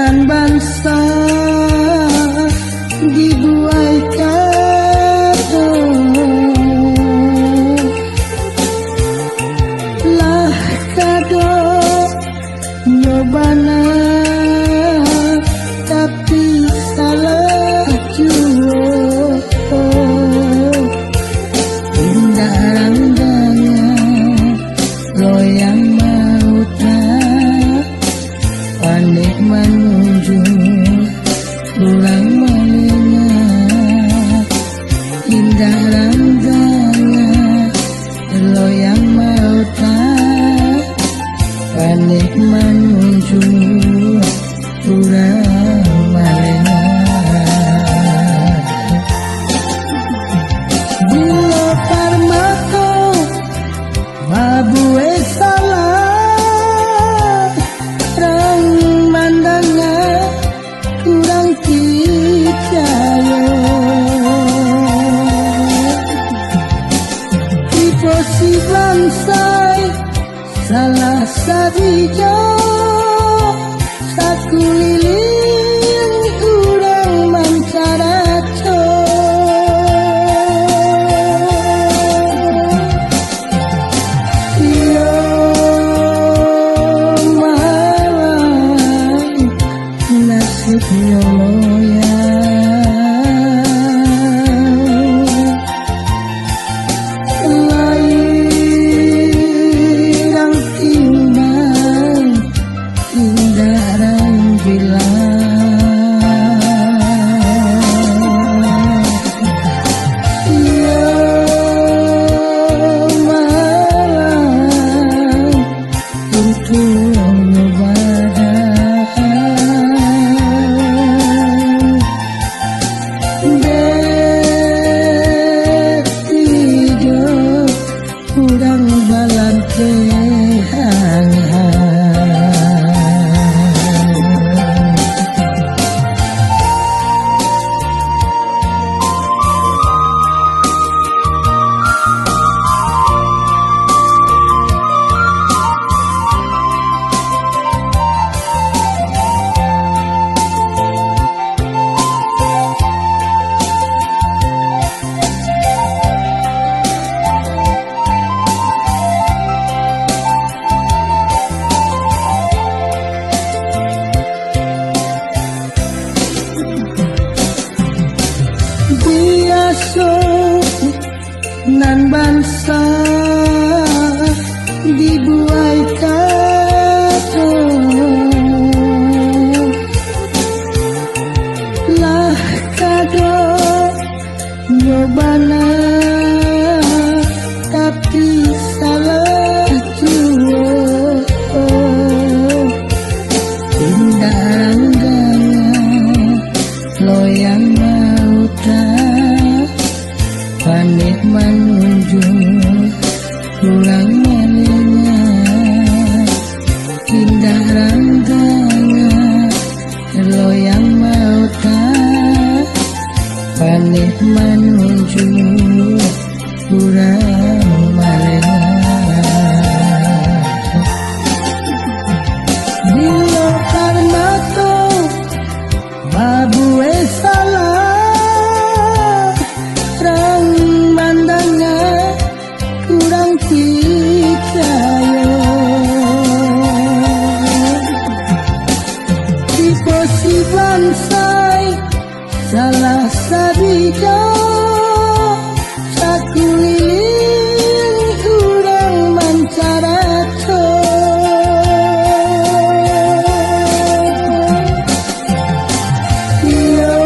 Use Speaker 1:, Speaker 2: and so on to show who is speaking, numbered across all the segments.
Speaker 1: nan bangsa dibuai kado lah kado nyobana tapi salah jua indah rangganya loyang mauta panik menuju pulang mengingat indah rangganya loyang mauta panik menuju pulang mengingat bila parmako babue salah rang mandangnya kurang percaya tipe si bansai salah sadijo saku liling urang mancaraco iyo malang nasibnya loyang timbang indah rang bilang iyo malang untuk kurang balan biasa nan bangsa dibuai kado lah kado nyobana tapi salah jua indah rangganya loyang mauta panik menuju pulang mengingat indah rangganya loyang mauta panik menuju pulang mengingat bila karnato babue salah rang mandangnya kurang percaya tipe si bansai salah sadijo saku liling urang mancaraco iyo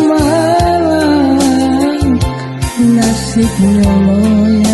Speaker 1: malang nasibnya loyang